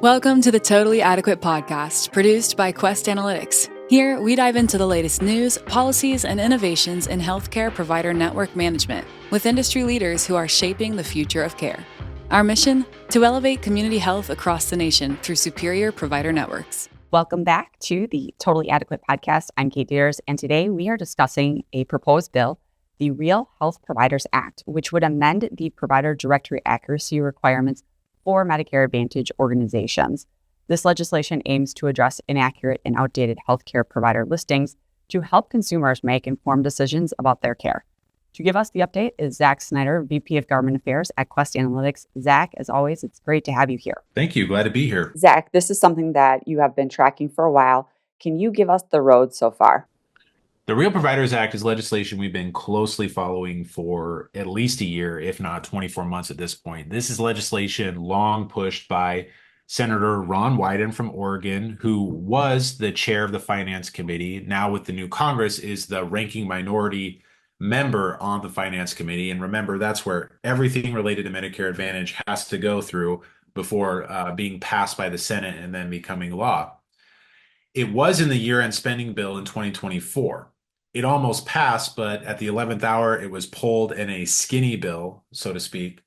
Welcome to the Totally Adequate podcast, produced by Quest Analytics. Here, we dive into the latest news, policies, and innovations in healthcare provider network management with industry leaders who are shaping the future of care. Our mission? To elevate community health across the nation through superior provider networks. Welcome back to the Totally Adequate podcast. I'm Kate Deiters, and today we are discussing a proposed bill, the Real Health Providers Act, which would amend the provider directory accuracy requirements for Medicare Advantage organizations. This legislation aims to address inaccurate and outdated healthcare provider listings to help consumers make informed decisions about their care. To give us the update is Zach Snyder, VP of Government Affairs at Quest Analytics. Zach, as always, it's great to have you here. Thank you. Glad to be here. Zach, this is something that you have been tracking for a while. Can you give us the road so far? The Real Providers Act is legislation we've been closely following for at least a year, if not 24 months at this point. This is legislation long pushed by Senator Ron Wyden from Oregon, who was the chair of the Finance Committee. Now with the new Congress is the ranking minority member on the Finance Committee. And remember, that's where everything related to Medicare Advantage has to go through before being passed by the Senate and then becoming law. It was in the year-end spending bill in 2024. It almost passed, but at the 11th hour, it was pulled and a skinny bill, so to speak,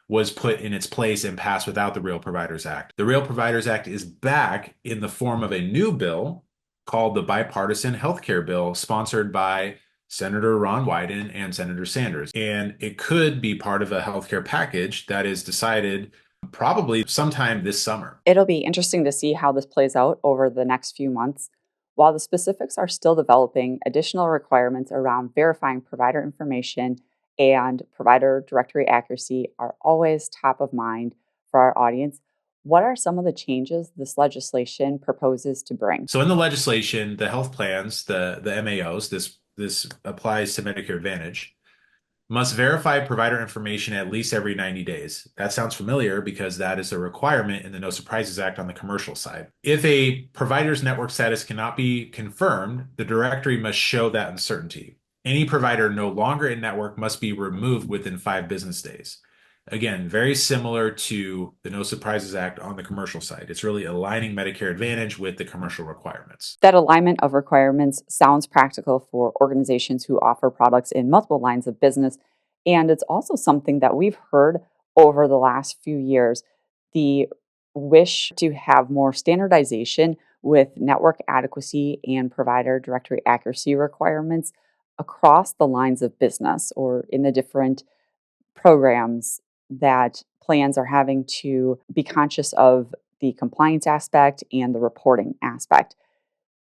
was put in its place and passed without the Real Providers Act. The Real Providers Act is back in the form of a new bill called the Bipartisan Healthcare Bill, sponsored by Senator Ron Wyden and Senator Sanders. And it could be part of a healthcare package that is decided probably sometime this summer. It'll be interesting to see how this plays out over the next few months. While the specifics are still developing, additional requirements around verifying provider information and provider directory accuracy are always top of mind for our audience. What are some of the changes this legislation proposes to bring? So in the legislation, the health plans, the MAOs, this applies to Medicare Advantage, must verify provider information at least every 90 days. That sounds familiar because that is a requirement in the No Surprises Act on the commercial side. If a provider's network status cannot be confirmed, the directory must show that uncertainty. Any provider no longer in network must be removed within 5 business days. Again, very similar to the No Surprises Act on the commercial side. It's really aligning Medicare Advantage with the commercial requirements. That alignment of requirements sounds practical for organizations who offer products in multiple lines of business. And it's also something that we've heard over the last few years, the wish to have more standardization with network adequacy and provider directory accuracy requirements across the lines of business or in the different programs that plans are having to be conscious of the compliance aspect and the reporting aspect.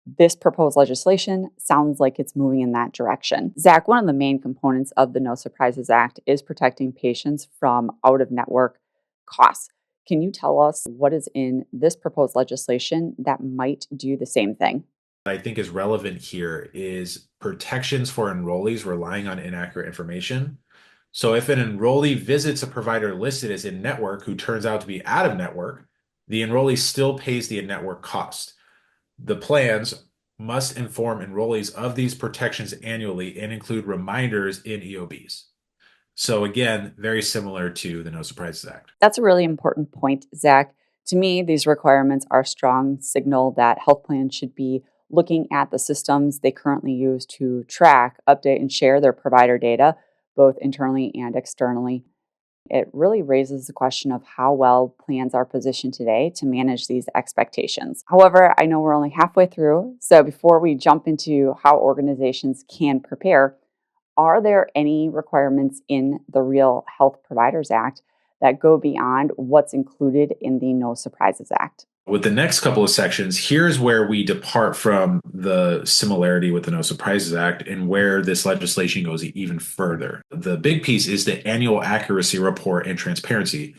This proposed legislation sounds like it's moving in that direction. Zach, one of the main components of the No Surprises Act is protecting patients from out-of-network costs. Can you tell us what is in this proposed legislation that might do the same thing? What I think is relevant here is protections for enrollees relying on inaccurate information. So if an enrollee visits a provider listed as in-network who turns out to be out-of-network, the enrollee still pays the in-network cost. The plans must inform enrollees of these protections annually and include reminders in EOBs. So again, very similar to the No Surprises Act. That's a really important point, Zach. To me, these requirements are a strong signal that health plans should be looking at the systems they currently use to track, update, and share their provider data, both internally and externally. It really raises the question of how well plans are positioned today to manage these expectations. However, I know we're only halfway through, so before we jump into how organizations can prepare, are there any requirements in the Real Health Providers Act that go beyond what's included in the No Surprises Act? With the next couple of sections, here's where we depart from the similarity with the No Surprises Act and where this legislation goes even further. The big piece is the annual accuracy report and transparency.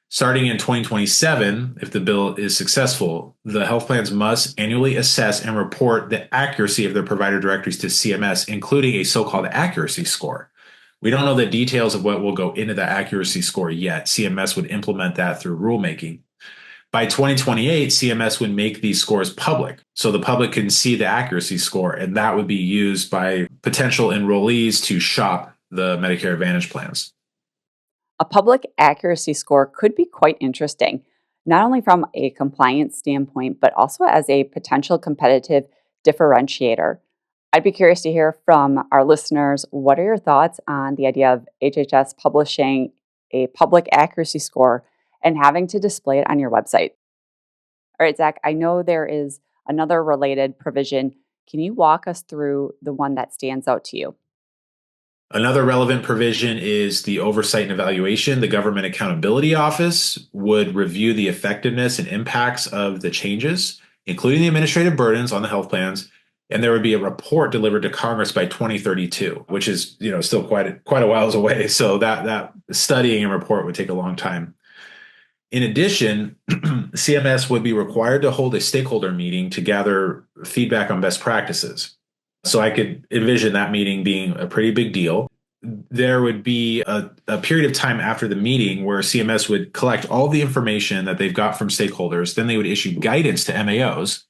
Starting in 2027, if the bill is successful, the health plans must annually assess and report the accuracy of their provider directories to CMS, including a so-called accuracy score. We don't know the details of what will go into the accuracy score yet. CMS would implement that through rulemaking. By 2028, CMS would make these scores public so the public can see the accuracy score, and that would be used by potential enrollees to shop the Medicare Advantage plans. A public accuracy score could be quite interesting. not only from a compliance standpoint, but also as a potential competitive differentiator. I'd be curious to hear from our listeners. What are your thoughts on the idea of HHS publishing a public accuracy score and having to display it on your website? All right, Zach, I know there is another related provision. Can you walk us through the one that stands out to you? Another relevant provision is the oversight and evaluation. The Government Accountability Office would review the effectiveness and impacts of the changes, including the administrative burdens on the health plans, and there would be a report delivered to Congress by 2032, which is still quite a whiles away. So that studying and report would take a long time. In addition, CMS would be required to hold a stakeholder meeting to gather feedback on best practices. So I could envision that meeting being a pretty big deal. There would be a period of time after the meeting where CMS would collect all the information that they've got from stakeholders. Then they would issue guidance to MAOs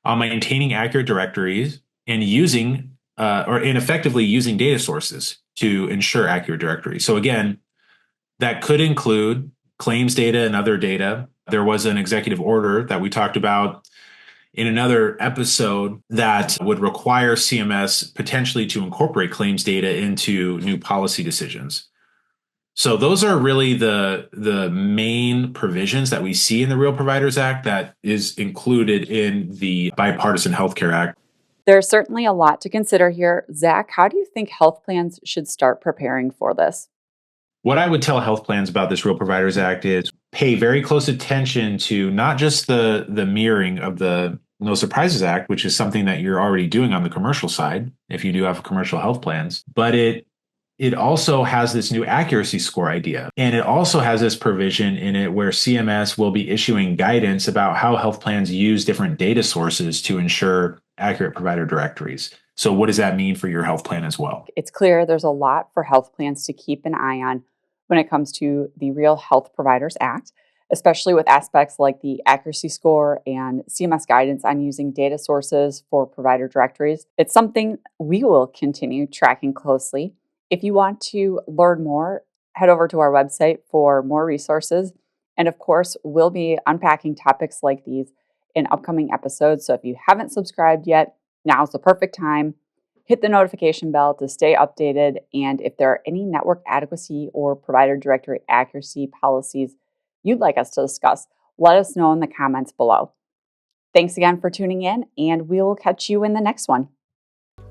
on maintaining accurate directories and using effectively using data sources to ensure accurate directories. So again, that could include claims data and other data. There was an executive order that we talked about in another episode that would require CMS potentially to incorporate claims data into new policy decisions. So those are really the main provisions that we see in the Real Providers Act that is included in the Bipartisan Healthcare Act. There's certainly a lot to consider here. Zach, how do you think health plans should start preparing for this? What I would tell health plans about this Real Providers Act is pay very close attention to not just the mirroring of the No Surprises Act, which is something that you're already doing on the commercial side, if you do have commercial health plans, but it also has this new accuracy score idea. And it also has this provision in it where CMS will be issuing guidance about how health plans use different data sources to ensure accurate provider directories. So what does that mean for your health plan as well? It's clear there's a lot for health plans to keep an eye on when it comes to the Real Health Providers Act, especially with aspects like the accuracy score and CMS guidance on using data sources for provider directories. It's something we will continue tracking closely. If you want to learn more, head over to our website for more resources. And of course, we'll be unpacking topics like these in upcoming episodes. So if you haven't subscribed yet, now's the perfect time. Hit the notification bell to stay updated. And if there are any network adequacy or provider directory accuracy policies you'd like us to discuss, let us know in the comments below. Thanks again for tuning in, and we will catch you in the next one.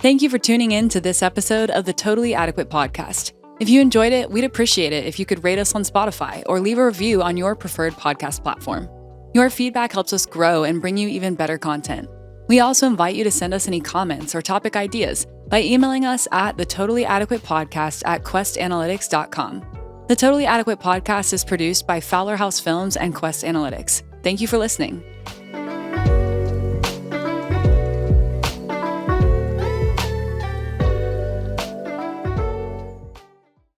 Thank you for tuning in to this episode of the Totally Adequate podcast. If you enjoyed it, we'd appreciate it if you could rate us on Spotify or leave a review on your preferred podcast platform. Your feedback helps us grow and bring you even better content. We also invite you to send us any comments or topic ideas by emailing us at thetotallyadequatepodcast@questanalytics.com. The Totally Adequate podcast is produced by Fowler House Films and Quest Analytics. Thank you for listening.